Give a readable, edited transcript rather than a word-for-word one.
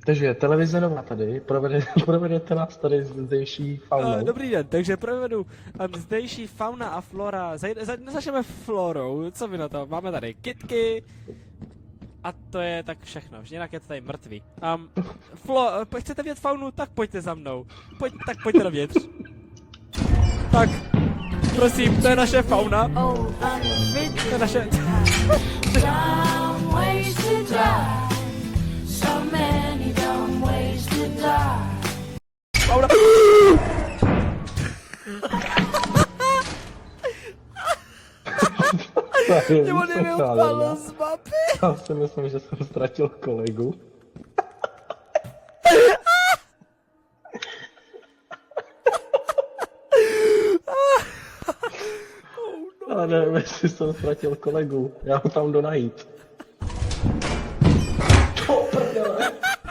Takže televize nová tady, provedete nás tady zdejší faunou. Dobrý den, takže provedu zdejší fauna a flora. Začneme florou, co vy na to? Máme tady kytky. A to je tak všechno, jinak je to tady mrtvý. Chcete vidět faunu? Tak pojďte za mnou. Tak pojďte dovnitř. Tak, prosím, to je naše fauna. To je naše... Fauna. Nebo mi odpadlo z mapy. Já si myslím, že jsem ztratil kolegu. Ale nevím, jestli jsem ztratil kolegu. Já ho tam jdu najít.